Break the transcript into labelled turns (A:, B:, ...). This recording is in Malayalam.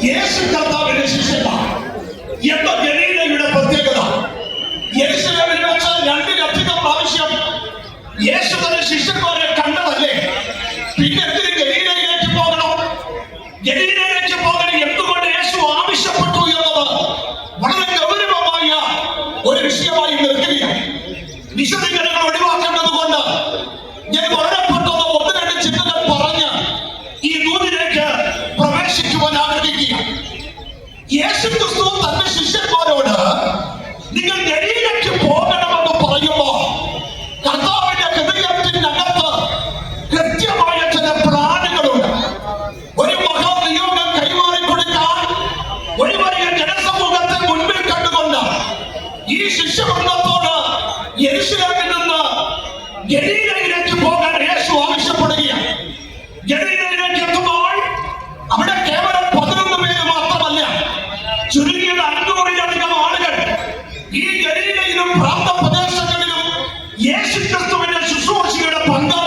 A: യേശു കർത്താവിന്റെ ശിഷ്യന്മാർ. എന്താ ഗലീലയുടെ പ്രത്യേകത? യെരൂശലേമിൽ വെച്ച് 2-ലധികം പ്രാവശ്യം യേശു തന്റെ ശിഷ്യന്മാരെ കണ്ടതല്ലേ? പിന്നെ എന്തിന് ഗലീലയിലേക്ക് പോകണം? ഗലീലയിലേക്ക് പോകണം എന്തുകൊണ്ട് യേശു ആവശ്യപ്പെട്ടു എന്നത് വളരെ ഗൗരവമായ ഒരു വിഷയമായി നിൽക്കുകയാണ്. വിശദീകരണങ്ങൾ ഒഴിവാക്കേണ്ടത് കൊണ്ട് ഞാൻ വളരെ പെട്ടെന്ന് 1-2 ചിന്തകൾ പറഞ്ഞ് ഈ ദൂതിലേക്ക് പ്രവേശിക്കുവാൻ ആഗ്രഹിക്കുകയാണ്. യേശു ക്രിസ്തു തന്റെ ശിഷ്യന്മാരോട് നിങ്ങൾ ഗലീലയ്ക്ക് പോകണമെന്ന് പറയുമ്പോൾ കർത്താവിന്റെ ഹൃദയത്തിനകത്ത് കൃത്യമായ ചില പ്ലാനുകളുണ്ട്. ഒരു മഹാനിയോഗം കൈമാറി കൊടുക്കാൻ ഒരു വലിയ ജനസമൂഹത്തെ മുൻപിൽ കണ്ടുകൊണ്ട് ഈ ശിഷ്യവൃന്ദത്തോട് യെരൂശലേമിൽ നിന്ന് ഗലീലയിലേക്ക് പോകാൻ യേശു ആവശ്യപ്പെടുകയാണ്. ഗലീലയിലേക്ക് എത്തുമ്പോൾ അവിടെ കേവലം 11 പേര് മാത്രമല്ല, ചുരുങ്ങിയത് 500-ലധികം ആളുകൾ ഈ ഗലീലയിലും പ്രാന്തപ്രദേശങ്ങളിലും യേശു ക്രിസ്തുവിന്റെ ശുശ്രൂഷയുടെ പങ്കാളികളാണ്.